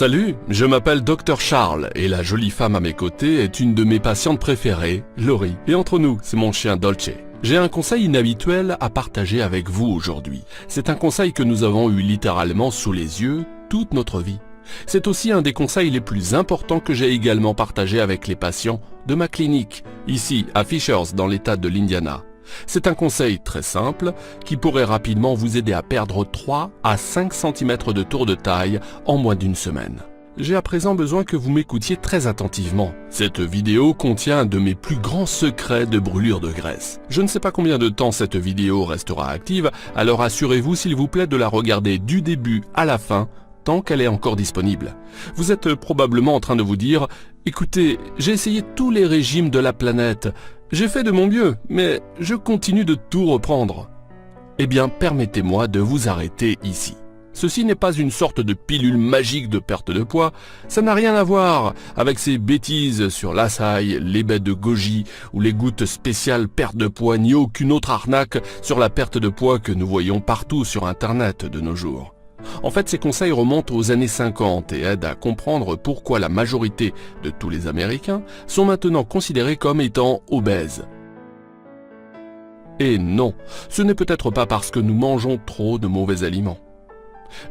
Salut, je m'appelle Dr Charles et la jolie femme à mes côtés est une de mes patientes préférées, Laurie. Et entre nous, c'est mon chien Dolce. J'ai un conseil inhabituel à partager avec vous aujourd'hui. C'est un conseil que nous avons eu littéralement sous les yeux toute notre vie. C'est aussi un des conseils les plus importants que j'ai également partagé avec les patients de ma clinique, ici à Fishers dans l'état de l'Indiana. C'est un conseil très simple qui pourrait rapidement vous aider à perdre 3 à 5 cm de tour de taille en moins d'une semaine. J'ai à présent besoin que vous m'écoutiez très attentivement. Cette vidéo contient un de mes plus grands secrets de brûlure de graisse. Je ne sais pas combien de temps cette vidéo restera active, alors assurez-vous s'il vous plaît de la regarder du début à la fin, tant qu'elle est encore disponible. Vous êtes probablement en train de vous dire « Écoutez, j'ai essayé tous les régimes de la planète, j'ai fait de mon mieux, mais je continue de tout reprendre. » Eh bien, permettez-moi de vous arrêter ici. Ceci n'est pas une sorte de pilule magique de perte de poids, ça n'a rien à voir avec ces bêtises sur l'açaï, les baies de goji ou les gouttes spéciales perte de poids, ni aucune autre arnaque sur la perte de poids que nous voyons partout sur Internet de nos jours. En fait, ces conseils remontent aux années 50 et aident à comprendre pourquoi la majorité de tous les Américains sont maintenant considérés comme étant obèses. Et non, ce n'est peut-être pas parce que nous mangeons trop de mauvais aliments.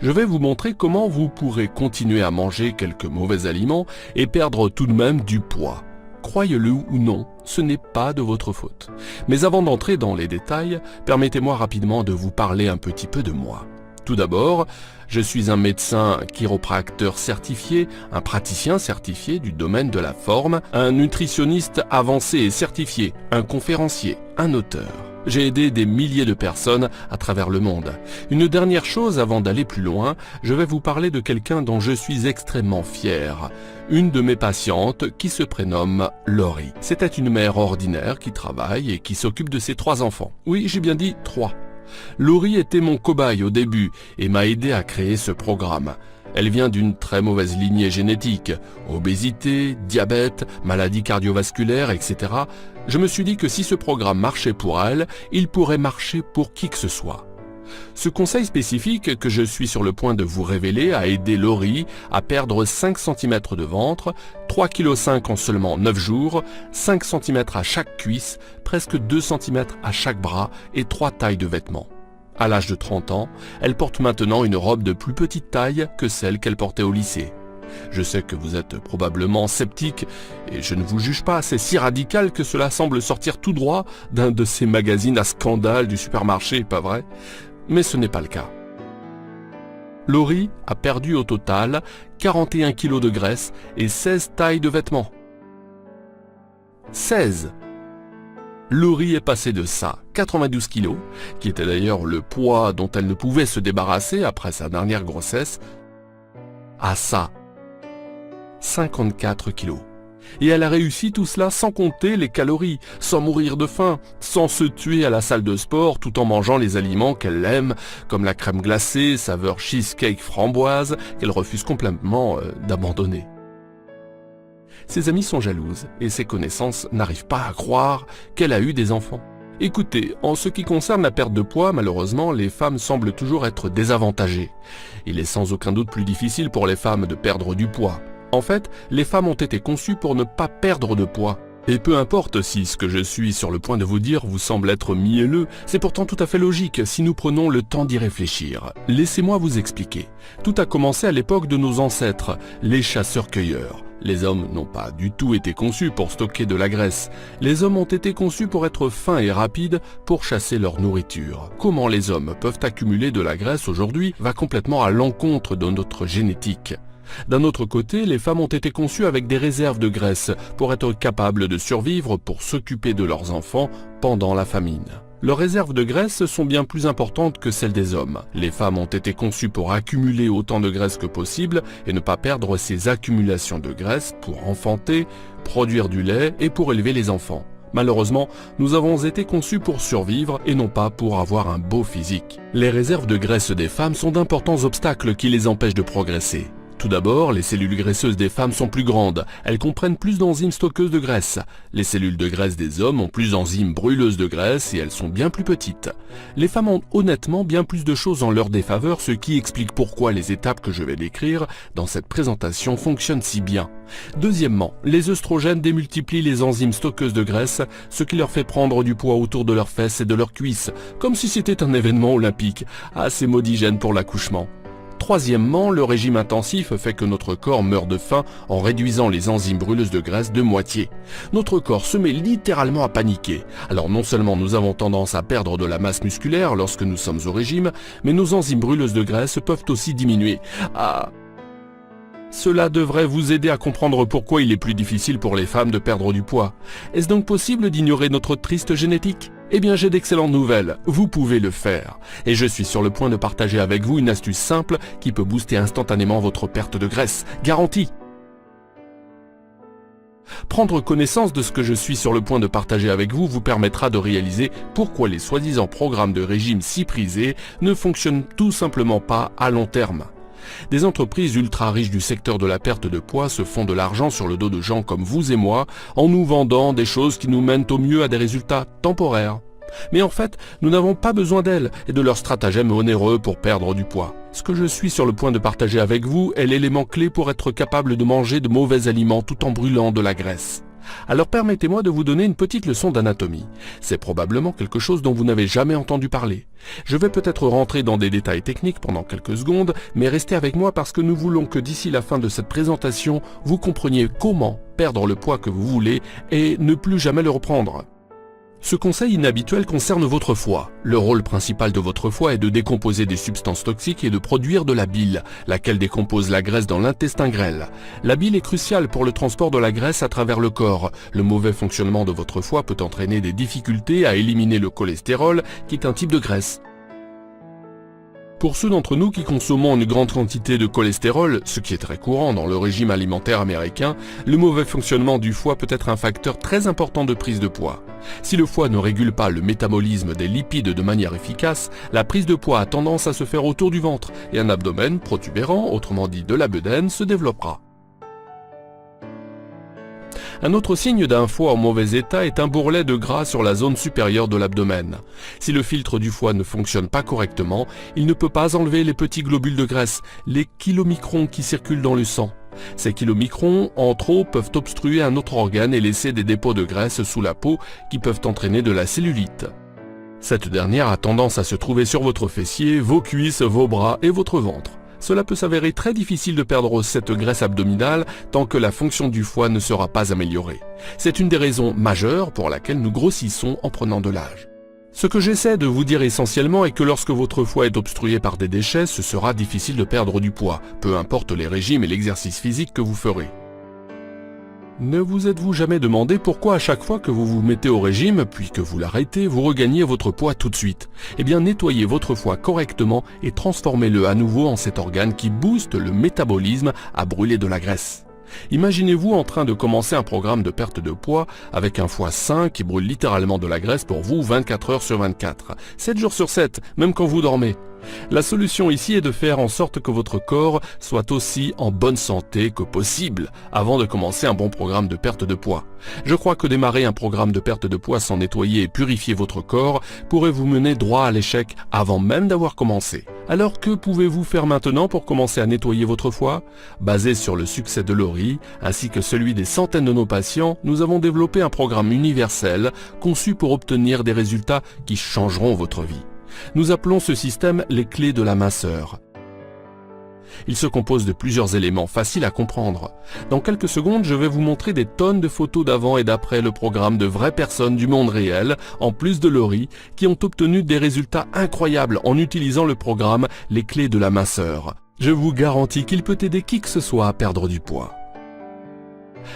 Je vais vous montrer comment vous pourrez continuer à manger quelques mauvais aliments et perdre tout de même du poids. Croyez-le ou non, ce n'est pas de votre faute. Mais avant d'entrer dans les détails, permettez-moi rapidement de vous parler un petit peu de moi. Tout d'abord, je suis un médecin chiropracteur certifié, un praticien certifié du domaine de la forme, un nutritionniste avancé et certifié, un conférencier, un auteur. J'ai aidé des milliers de personnes à travers le monde. Une dernière chose avant d'aller plus loin, je vais vous parler de quelqu'un dont je suis extrêmement fier. Une de mes patientes qui se prénomme Laurie. C'était une mère ordinaire qui travaille et qui s'occupe de ses 3 enfants. Oui, j'ai bien dit 3. Laurie était mon cobaye au début et m'a aidé à créer ce programme. Elle vient d'une très mauvaise lignée génétique, obésité, diabète, maladies cardiovasculaires, etc. Je me suis dit que si ce programme marchait pour elle, il pourrait marcher pour qui que ce soit. Ce conseil spécifique que je suis sur le point de vous révéler a aidé Laurie à perdre 5 cm de ventre, 3,5 kg en seulement 9 jours, 5 cm à chaque cuisse, presque 2 cm à chaque bras et 3 tailles de vêtements. À l'âge de 30 ans, elle porte maintenant une robe de plus petite taille que celle qu'elle portait au lycée. Je sais que vous êtes probablement sceptique et je ne vous juge pas, c'est si radical que cela semble sortir tout droit d'un de ces magazines à scandale du supermarché, pas vrai ? Mais ce n'est pas le cas. Laurie a perdu au total 41 kg de graisse et 16 tailles de vêtements. 16. Laurie est passée de ça, 92 kg, qui était d'ailleurs le poids dont elle ne pouvait se débarrasser après sa dernière grossesse, à ça, 54 kg. Et elle a réussi tout cela sans compter les calories, sans mourir de faim, sans se tuer à la salle de sport tout en mangeant les aliments qu'elle aime, comme la crème glacée, saveur cheesecake framboise, qu'elle refuse complètement d'abandonner. Ses amies sont jalouses et ses connaissances n'arrivent pas à croire qu'elle a eu des enfants. Écoutez, en ce qui concerne la perte de poids, malheureusement, les femmes semblent toujours être désavantagées. Il est sans aucun doute plus difficile pour les femmes de perdre du poids. En fait, les femmes ont été conçues pour ne pas perdre de poids. Et peu importe si ce que je suis sur le point de vous dire vous semble être mielleux, c'est pourtant tout à fait logique si nous prenons le temps d'y réfléchir. Laissez-moi vous expliquer. Tout a commencé à l'époque de nos ancêtres, les chasseurs-cueilleurs. Les hommes n'ont pas du tout été conçus pour stocker de la graisse. Les hommes ont été conçus pour être fins et rapides pour chasser leur nourriture. Comment les hommes peuvent accumuler de la graisse aujourd'hui va complètement à l'encontre de notre génétique. D'un autre côté, les femmes ont été conçues avec des réserves de graisse pour être capables de survivre pour s'occuper de leurs enfants pendant la famine. Leurs réserves de graisse sont bien plus importantes que celles des hommes. Les femmes ont été conçues pour accumuler autant de graisse que possible et ne pas perdre ces accumulations de graisse pour enfanter, produire du lait et pour élever les enfants. Malheureusement, nous avons été conçus pour survivre et non pas pour avoir un beau physique. Les réserves de graisse des femmes sont d'importants obstacles qui les empêchent de progresser. Tout d'abord, les cellules graisseuses des femmes sont plus grandes, elles comprennent plus d'enzymes stockeuses de graisse. Les cellules de graisse des hommes ont plus d'enzymes brûleuses de graisse et elles sont bien plus petites. Les femmes ont honnêtement bien plus de choses en leur défaveur, ce qui explique pourquoi les étapes que je vais décrire dans cette présentation fonctionnent si bien. Deuxièmement, les œstrogènes démultiplient les enzymes stockeuses de graisse, ce qui leur fait prendre du poids autour de leurs fesses et de leurs cuisses, comme si c'était un événement olympique, assez modigène pour l'accouchement. Troisièmement, le régime intensif fait que notre corps meurt de faim en réduisant les enzymes brûleuses de graisse de moitié. Notre corps se met littéralement à paniquer. Alors non seulement nous avons tendance à perdre de la masse musculaire lorsque nous sommes au régime, mais nos enzymes brûleuses de graisse peuvent aussi diminuer. Cela devrait vous aider à comprendre pourquoi il est plus difficile pour les femmes de perdre du poids. Est-ce donc possible d'ignorer notre triste génétique ? Eh bien, j'ai d'excellentes nouvelles, vous pouvez le faire. Et je suis sur le point de partager avec vous une astuce simple qui peut booster instantanément votre perte de graisse, garantie. Prendre connaissance de ce que je suis sur le point de partager avec vous vous permettra de réaliser pourquoi les soi-disant programmes de régime si prisés ne fonctionnent tout simplement pas à long terme. Des entreprises ultra riches du secteur de la perte de poids se font de l'argent sur le dos de gens comme vous et moi en nous vendant des choses qui nous mènent au mieux à des résultats temporaires. Mais en fait, nous n'avons pas besoin d'elles et de leurs stratagèmes onéreux pour perdre du poids. Ce que je suis sur le point de partager avec vous est l'élément clé pour être capable de manger de mauvais aliments tout en brûlant de la graisse. Alors permettez-moi de vous donner une petite leçon d'anatomie. C'est probablement quelque chose dont vous n'avez jamais entendu parler. Je vais peut-être rentrer dans des détails techniques pendant quelques secondes, mais restez avec moi parce que nous voulons que d'ici la fin de cette présentation, vous compreniez comment perdre le poids que vous voulez et ne plus jamais le reprendre. Ce conseil inhabituel concerne votre foie. Le rôle principal de votre foie est de décomposer des substances toxiques et de produire de la bile, laquelle décompose la graisse dans l'intestin grêle. La bile est cruciale pour le transport de la graisse à travers le corps. Le mauvais fonctionnement de votre foie peut entraîner des difficultés à éliminer le cholestérol, qui est un type de graisse. Pour ceux d'entre nous qui consommons une grande quantité de cholestérol, ce qui est très courant dans le régime alimentaire américain, le mauvais fonctionnement du foie peut être un facteur très important de prise de poids. Si le foie ne régule pas le métabolisme des lipides de manière efficace, la prise de poids a tendance à se faire autour du ventre et un abdomen protubérant, autrement dit de la bedaine, se développera. Un autre signe d'un foie en mauvais état est un bourrelet de gras sur la zone supérieure de l'abdomen. Si le filtre du foie ne fonctionne pas correctement, il ne peut pas enlever les petits globules de graisse, les kilomicrons qui circulent dans le sang. Ces kilomicrons, en trop, peuvent obstruer un autre organe et laisser des dépôts de graisse sous la peau qui peuvent entraîner de la cellulite. Cette dernière a tendance à se trouver sur votre fessier, vos cuisses, vos bras et votre ventre. Cela peut s'avérer très difficile de perdre cette graisse abdominale tant que la fonction du foie ne sera pas améliorée. C'est une des raisons majeures pour laquelle nous grossissons en prenant de l'âge. Ce que j'essaie de vous dire essentiellement est que lorsque votre foie est obstrué par des déchets, ce sera difficile de perdre du poids, peu importe les régimes et l'exercice physique que vous ferez. Ne vous êtes-vous jamais demandé pourquoi à chaque fois que vous vous mettez au régime, puis que vous l'arrêtez, vous regagnez votre poids tout de suite? Eh bien, nettoyez votre foie correctement et transformez-le à nouveau en cet organe qui booste le métabolisme à brûler de la graisse. Imaginez-vous en train de commencer un programme de perte de poids avec un foie sain qui brûle littéralement de la graisse pour vous 24 heures sur 24, 7 jours sur 7, même quand vous dormez. La solution ici est de faire en sorte que votre corps soit aussi en bonne santé que possible avant de commencer un bon programme de perte de poids. Je crois que démarrer un programme de perte de poids sans nettoyer et purifier votre corps pourrait vous mener droit à l'échec avant même d'avoir commencé. Alors que pouvez-vous faire maintenant pour commencer à nettoyer votre foie? Basé sur le succès de Lori, ainsi que celui des centaines de nos patients, nous avons développé un programme universel conçu pour obtenir des résultats qui changeront votre vie. Nous appelons ce système les clés de la minceur. Il se compose de plusieurs éléments faciles à comprendre. Dans quelques secondes, je vais vous montrer des tonnes de photos d'avant et d'après le programme de vraies personnes du monde réel, en plus de Lori, qui ont obtenu des résultats incroyables en utilisant le programme les clés de la minceur. Je vous garantis qu'il peut aider qui que ce soit à perdre du poids.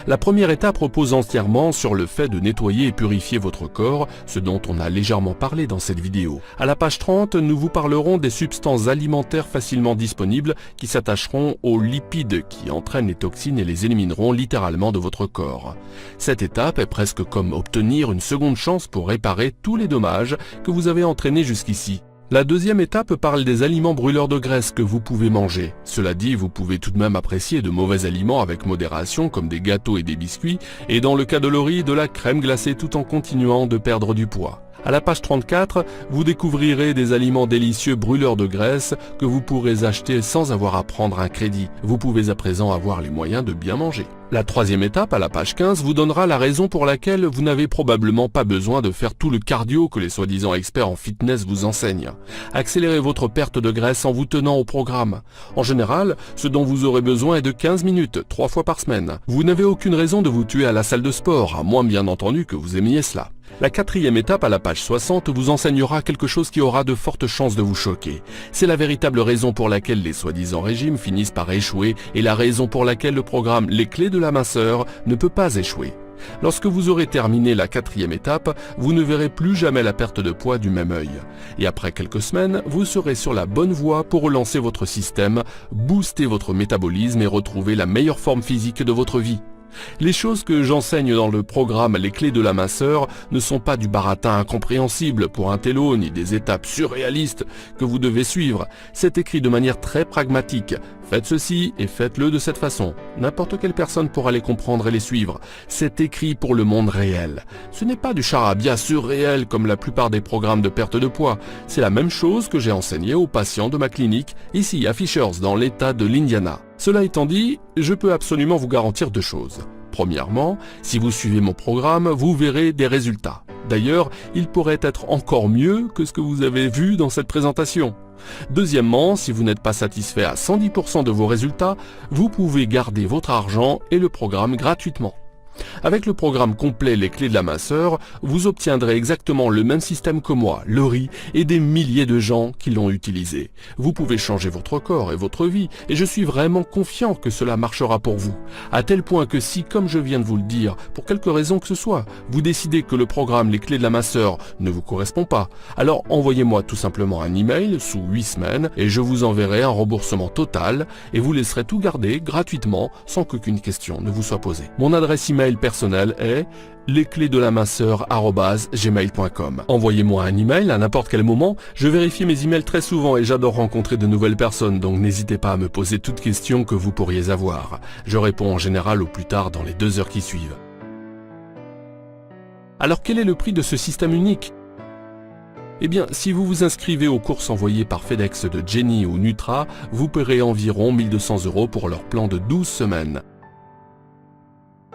La première étape repose entièrement sur le fait de nettoyer et purifier votre corps, ce dont on a légèrement parlé dans cette vidéo. À la page 30, nous vous parlerons des substances alimentaires facilement disponibles qui s'attacheront aux lipides qui entraînent les toxines et les élimineront littéralement de votre corps. Cette étape est presque comme obtenir une seconde chance pour réparer tous les dommages que vous avez entraînés jusqu'ici. La deuxième étape parle des aliments brûleurs de graisse que vous pouvez manger. Cela dit, vous pouvez tout de même apprécier de mauvais aliments avec modération comme des gâteaux et des biscuits, et dans le cas de Laurie, de la crème glacée tout en continuant de perdre du poids. À la page 34, vous découvrirez des aliments délicieux brûleurs de graisse que vous pourrez acheter sans avoir à prendre un crédit. Vous pouvez à présent avoir les moyens de bien manger. La troisième étape, à la page 15, vous donnera la raison pour laquelle vous n'avez probablement pas besoin de faire tout le cardio que les soi-disant experts en fitness vous enseignent. Accélérez votre perte de graisse en vous tenant au programme. En général, ce dont vous aurez besoin est de 15 minutes, 3 fois par semaine. Vous n'avez aucune raison de vous tuer à la salle de sport, à moins bien entendu que vous aimiez cela. La quatrième étape, à la page 60, vous enseignera quelque chose qui aura de fortes chances de vous choquer. C'est la véritable raison pour laquelle les soi-disant régimes finissent par échouer et la raison pour laquelle le programme Les Clés de la minceur ne peut pas échouer. Lorsque vous aurez terminé la quatrième étape, vous ne verrez plus jamais la perte de poids du même œil. Et après quelques semaines, vous serez sur la bonne voie pour relancer votre système, booster votre métabolisme et retrouver la meilleure forme physique de votre vie. Les choses que j'enseigne dans le programme Les Clés de la minceur ne sont pas du baratin incompréhensible pour un télo ni des étapes surréalistes que vous devez suivre. C'est écrit de manière très pragmatique. Faites ceci et faites-le de cette façon. N'importe quelle personne pourra les comprendre et les suivre. C'est écrit pour le monde réel. Ce n'est pas du charabia surréel comme la plupart des programmes de perte de poids. C'est la même chose que j'ai enseigné aux patients de ma clinique, ici à Fishers, dans l'état de l'Indiana. Cela étant dit, je peux absolument vous garantir deux choses. Premièrement, si vous suivez mon programme, vous verrez des résultats. D'ailleurs, il pourrait être encore mieux que ce que vous avez vu dans cette présentation. Deuxièmement, si vous n'êtes pas satisfait à 110% de vos résultats, vous pouvez garder votre argent et le programme gratuitement. Avec le programme complet Les Clés de la minceur, vous obtiendrez exactement le même système que moi, Laurie, et des milliers de gens qui l'ont utilisé. Vous pouvez changer votre corps et votre vie, et je suis vraiment confiant que cela marchera pour vous. À tel point que si, comme je viens de vous le dire, pour quelque raison que ce soit, vous décidez que le programme Les Clés de la minceur ne vous correspond pas, alors envoyez-moi tout simplement un email sous 8 semaines, et je vous enverrai un remboursement total, et vous laisserez tout garder gratuitement, sans qu'aucune question ne vous soit posée. Mon adresse email personnel est lesclésdelaminceur@gmail.com. Envoyez-moi un email à n'importe quel moment, je vérifie mes emails très souvent et j'adore rencontrer de nouvelles personnes, donc n'hésitez pas à me poser toutes questions que vous pourriez avoir. Je réponds en général au plus tard dans les 2 heures qui suivent. Alors quel est le prix de ce système unique ? Eh bien, si vous vous inscrivez aux courses envoyées par FedEx de Jenny ou Nutra, vous paierez environ 1200 € pour leur plan de 12 semaines.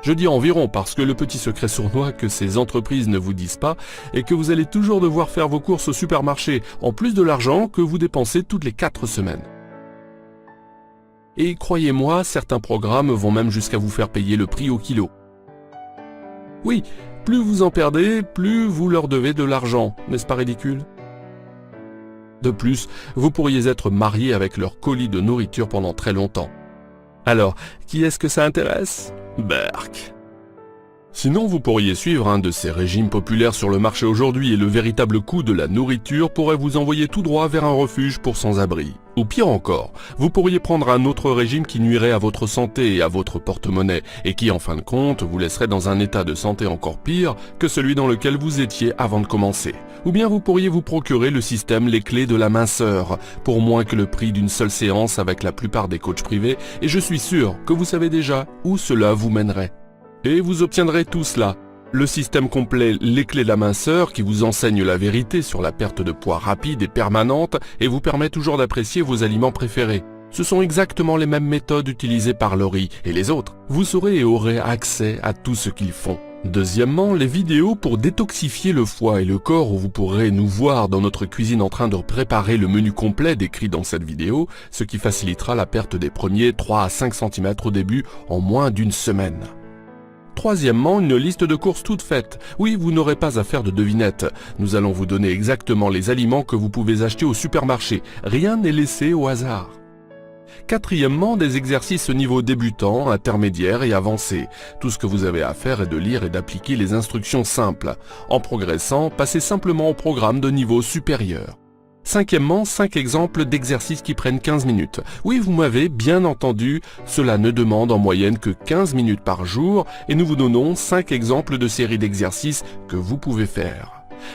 Je dis environ parce que le petit secret sournois que ces entreprises ne vous disent pas est que vous allez toujours devoir faire vos courses au supermarché, en plus de l'argent que vous dépensez toutes les 4 semaines. Et croyez-moi, certains programmes vont même jusqu'à vous faire payer le prix au kilo. Oui, plus vous en perdez, plus vous leur devez de l'argent, n'est-ce pas ridicule ? De plus, vous pourriez être marié avec leur colis de nourriture pendant très longtemps. Alors, qui est-ce que ça intéresse ? Berk. Sinon, vous pourriez suivre un de ces régimes populaires sur le marché aujourd'hui et le véritable coût de la nourriture pourrait vous envoyer tout droit vers un refuge pour sans-abri. Ou pire encore, vous pourriez prendre un autre régime qui nuirait à votre santé et à votre porte-monnaie et qui, en fin de compte, vous laisserait dans un état de santé encore pire que celui dans lequel vous étiez avant de commencer. Ou bien vous pourriez vous procurer le système Les Clés de la minceur pour moins que le prix d'une seule séance avec la plupart des coachs privés et je suis sûr que vous savez déjà où cela vous mènerait. Et vous obtiendrez tout cela. Le système complet Les Clés de la minceur qui vous enseigne la vérité sur la perte de poids rapide et permanente et vous permet toujours d'apprécier vos aliments préférés. Ce sont exactement les mêmes méthodes utilisées par Laurie et les autres. Vous saurez et aurez accès à tout ce qu'ils font. Deuxièmement, les vidéos pour détoxifier le foie et le corps où vous pourrez nous voir dans notre cuisine en train de préparer le menu complet décrit dans cette vidéo, ce qui facilitera la perte des premiers 3 à 5 cm au début en moins d'une semaine. Troisièmement, une liste de courses toute faite. Oui, vous n'aurez pas à faire de devinette. Nous allons vous donner exactement les aliments que vous pouvez acheter au supermarché. Rien n'est laissé au hasard. Quatrièmement, des exercices au niveau débutant, intermédiaire et avancé. Tout ce que vous avez à faire est de lire et d'appliquer les instructions simples. En progressant, passez simplement au programme de niveau supérieur. Cinquièmement, 5 exemples d'exercices qui prennent 15 minutes. Oui, vous m'avez bien entendu, cela ne demande en moyenne que 15 minutes par jour et nous vous donnons 5 exemples de séries d'exercices que vous pouvez faire.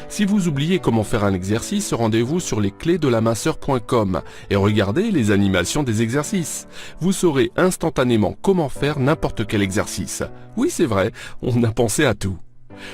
Si vous oubliez comment faire un exercice, rendez-vous sur lesclésdelamasseur.com et regardez les animations des exercices. Vous saurez instantanément comment faire n'importe quel exercice. Oui, c'est vrai, on a pensé à tout.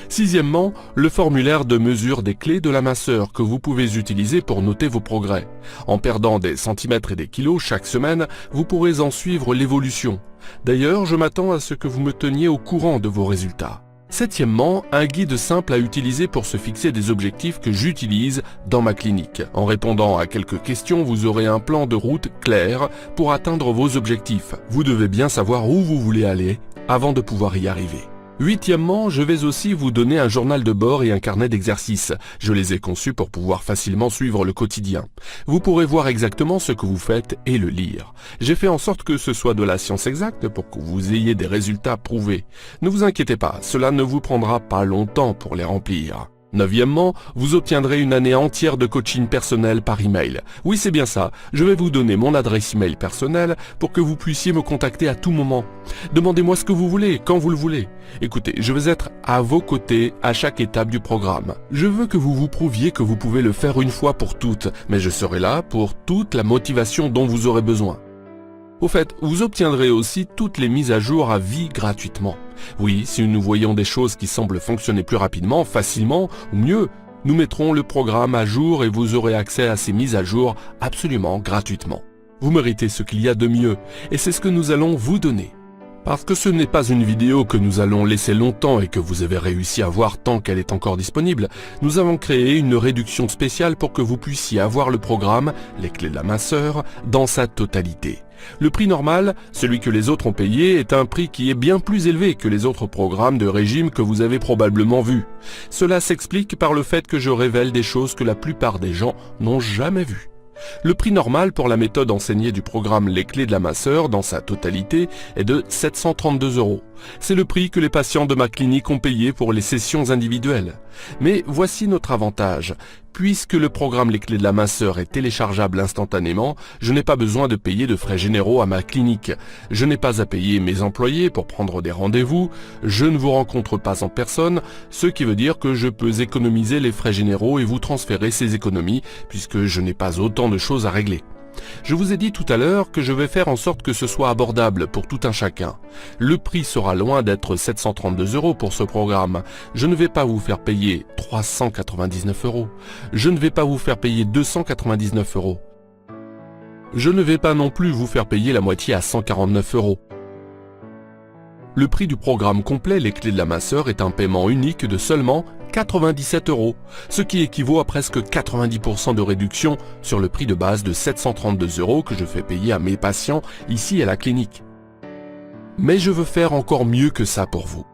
Sixièmement, le formulaire de mesure des clés de la masseur que vous pouvez utiliser pour noter vos progrès. En perdant des centimètres et des kilos chaque semaine, vous pourrez en suivre l'évolution. D'ailleurs, je m'attends à ce que vous me teniez au courant de vos résultats. Septièmement, un guide simple à utiliser pour se fixer des objectifs que j'utilise dans ma clinique. En répondant à quelques questions, vous aurez un plan de route clair pour atteindre vos objectifs. Vous devez bien savoir où vous voulez aller avant de pouvoir y arriver. Huitièmement, je vais aussi vous donner un journal de bord et un carnet d'exercices. Je les ai conçus pour pouvoir facilement suivre le quotidien. Vous pourrez voir exactement ce que vous faites et le lire. J'ai fait en sorte que ce soit de la science exacte pour que vous ayez des résultats prouvés. Ne vous inquiétez pas, cela ne vous prendra pas longtemps pour les remplir. Neuvièmement, vous obtiendrez une année entière de coaching personnel par email. Oui, c'est bien ça. Je vais vous donner mon adresse email personnelle pour que vous puissiez me contacter à tout moment. Demandez-moi ce que vous voulez, quand vous le voulez. Écoutez, je vais être à vos côtés à chaque étape du programme. Je veux que vous vous prouviez que vous pouvez le faire une fois pour toutes, mais je serai là pour toute la motivation dont vous aurez besoin. Au fait, vous obtiendrez aussi toutes les mises à jour à vie gratuitement. Oui, si nous voyons des choses qui semblent fonctionner plus rapidement, facilement ou mieux, nous mettrons le programme à jour et vous aurez accès à ces mises à jour absolument gratuitement. Vous méritez ce qu'il y a de mieux et c'est ce que nous allons vous donner. Parce que ce n'est pas une vidéo que nous allons laisser longtemps et que vous avez réussi à voir tant qu'elle est encore disponible, nous avons créé une réduction spéciale pour que vous puissiez avoir le programme Les Clés de la Masseur dans sa totalité. Le prix normal, celui que les autres ont payé, est un prix qui est bien plus élevé que les autres programmes de régime que vous avez probablement vus. Cela s'explique par le fait que je révèle des choses que la plupart des gens n'ont jamais vues. Le prix normal pour la méthode enseignée du programme Les Clés de la Masseur dans sa totalité est de 732 €. C'est le prix que les patients de ma clinique ont payé pour les sessions individuelles. Mais voici notre avantage. Puisque le programme Les Clés de la Masseur est téléchargeable instantanément, je n'ai pas besoin de payer de frais généraux à ma clinique. Je n'ai pas à payer mes employés pour prendre des rendez-vous, je ne vous rencontre pas en personne, ce qui veut dire que je peux économiser les frais généraux et vous transférer ces économies puisque je n'ai pas autant de choses à régler. Je vous ai dit tout à l'heure que je vais faire en sorte que ce soit abordable pour tout un chacun. Le prix sera loin d'être 732 € pour ce programme. Je ne vais pas vous faire payer 399 €. Je ne vais pas vous faire payer 299 €. Je ne vais pas non plus vous faire payer la moitié à 149 €. Le prix du programme complet Les Clés de la Masseur est un paiement unique de seulement 97 €, ce qui équivaut à presque 90% de réduction sur le prix de base de 732 € que je fais payer à mes patients ici à la clinique. Mais je veux faire encore mieux que ça pour vous.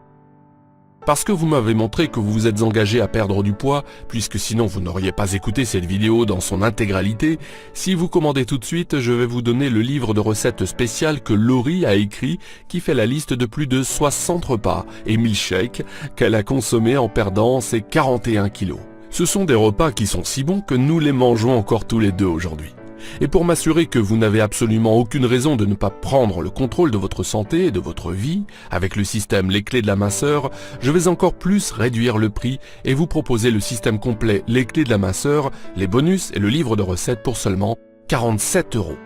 Parce que vous m'avez montré que vous vous êtes engagé à perdre du poids, puisque sinon vous n'auriez pas écouté cette vidéo dans son intégralité, si vous commandez tout de suite, je vais vous donner le livre de recettes spéciales que Laurie a écrit, qui fait la liste de plus de 60 repas et milkshakes qu'elle a consommés en perdant ses 41 kilos. Ce sont des repas qui sont si bons que nous les mangeons encore tous les deux aujourd'hui. Et pour m'assurer que vous n'avez absolument aucune raison de ne pas prendre le contrôle de votre santé et de votre vie, avec le système Les Clés de la Masseur, je vais encore plus réduire le prix et vous proposer le système complet Les Clés de la Masseur, les bonus et le livre de recettes pour seulement 47 €.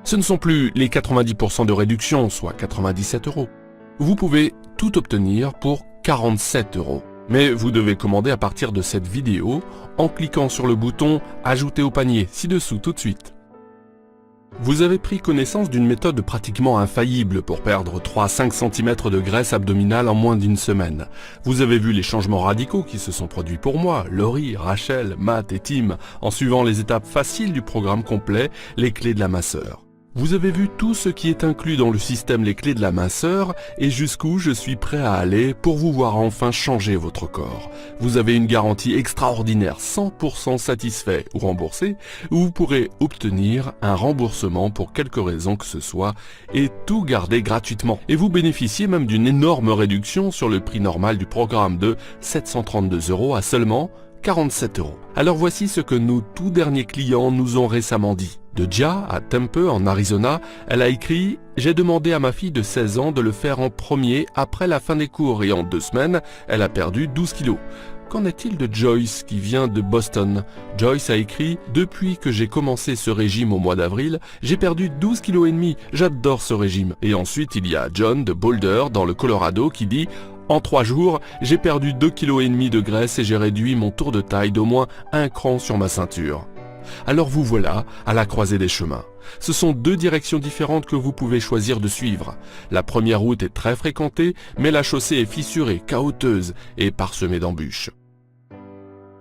Ce ne sont plus les 90% de réduction, soit 97 €. Vous pouvez tout obtenir pour 47 €. Mais vous devez commander à partir de cette vidéo en cliquant sur le bouton « Ajouter au panier » ci-dessous tout de suite. Vous avez pris connaissance d'une méthode pratiquement infaillible pour perdre 3 à 5 cm de graisse abdominale en moins d'une semaine. Vous avez vu les changements radicaux qui se sont produits pour moi, Laurie, Rachel, Matt et Tim, en suivant les étapes faciles du programme complet Les Clés de la Masseur. Vous avez vu tout ce qui est inclus dans le système Les Clés de la Masseur et jusqu'où je suis prêt à aller pour vous voir enfin changer votre corps. Vous avez une garantie extraordinaire, 100% satisfait ou remboursé, où vous pourrez obtenir un remboursement pour quelque raison que ce soit et tout garder gratuitement. Et vous bénéficiez même d'une énorme réduction sur le prix normal du programme de 732 € à seulement 47 €. Alors voici ce que nos tout derniers clients nous ont récemment dit. De Gia à Tempe en Arizona, elle a écrit « J'ai demandé à ma fille de 16 ans de le faire en premier après la fin des cours et en 2 semaines, elle a perdu 12 kilos. Qu'en est-il de Joyce qui vient de Boston? Joyce a écrit « Depuis que j'ai commencé ce régime au mois d'avril, j'ai perdu 12,5 kg. J'adore ce régime. » Et ensuite, il y a John de Boulder dans le Colorado qui dit « En 3 jours, j'ai perdu 2,5 kg de graisse et j'ai réduit mon tour de taille d'au moins 1 cran sur ma ceinture. » Alors vous voilà à la croisée des chemins. Ce sont 2 directions différentes que vous pouvez choisir de suivre. La première route est très fréquentée, mais la chaussée est fissurée, cahoteuse et parsemée d'embûches.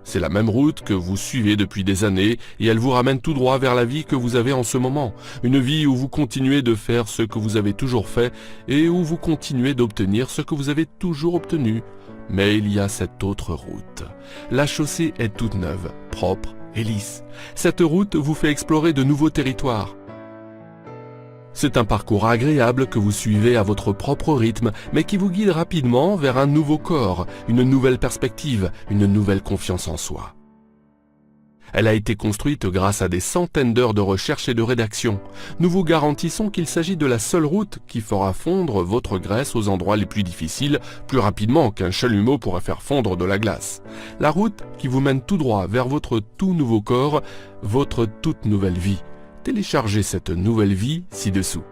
C'est la même route que vous suivez depuis des années et elle vous ramène tout droit vers la vie que vous avez en ce moment. Une vie où vous continuez de faire ce que vous avez toujours fait et où vous continuez d'obtenir ce que vous avez toujours obtenu. Mais il y a cette autre route. La chaussée est toute neuve, propre et lisse. Cette route vous fait explorer de nouveaux territoires. C'est un parcours agréable que vous suivez à votre propre rythme, mais qui vous guide rapidement vers un nouveau corps, une nouvelle perspective, une nouvelle confiance en soi. Elle a été construite grâce à des centaines d'heures de recherche et de rédaction. Nous vous garantissons qu'il s'agit de la seule route qui fera fondre votre graisse aux endroits les plus difficiles, plus rapidement qu'un chalumeau pourrait faire fondre de la glace. La route qui vous mène tout droit vers votre tout nouveau corps, votre toute nouvelle vie. Téléchargez cette nouvelle vie ci-dessous.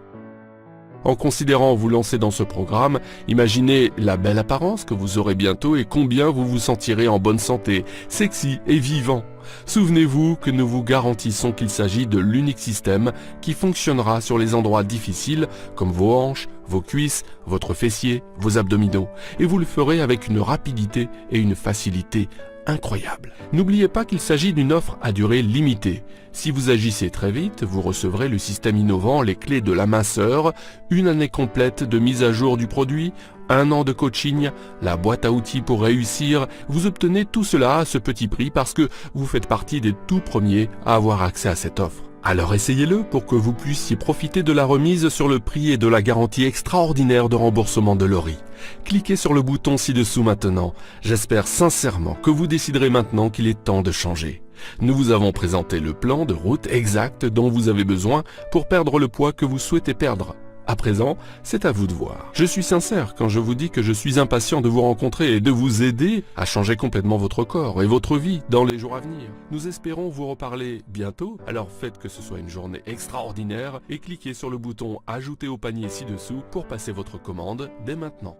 En considérant vous lancer dans ce programme, imaginez la belle apparence que vous aurez bientôt et combien vous vous sentirez en bonne santé, sexy et vivant. Souvenez-vous que nous vous garantissons qu'il s'agit de l'unique système qui fonctionnera sur les endroits difficiles comme vos hanches, vos cuisses, votre fessier, vos abdominaux, et vous le ferez avec une rapidité et une facilité incroyable. N'oubliez pas qu'il s'agit d'une offre à durée limitée. Si vous agissez très vite, vous recevrez le système innovant Les Clés de la minceur, 1 année complète de mise à jour du produit, 1 an de coaching, la boîte à outils pour réussir. Vous obtenez tout cela à ce petit prix parce que vous faites partie des tout premiers à avoir accès à cette offre. Alors essayez-le pour que vous puissiez profiter de la remise sur le prix et de la garantie extraordinaire de remboursement de Laurie. Cliquez sur le bouton ci-dessous maintenant. J'espère sincèrement que vous déciderez maintenant qu'il est temps de changer. Nous vous avons présenté le plan de route exact dont vous avez besoin pour perdre le poids que vous souhaitez perdre. À présent, c'est à vous de voir. Je suis sincère quand je vous dis que je suis impatient de vous rencontrer et de vous aider à changer complètement votre corps et votre vie dans les jours à venir. Nous espérons vous reparler bientôt, alors faites que ce soit une journée extraordinaire et cliquez sur le bouton « Ajouter au panier » ci-dessous pour passer votre commande dès maintenant.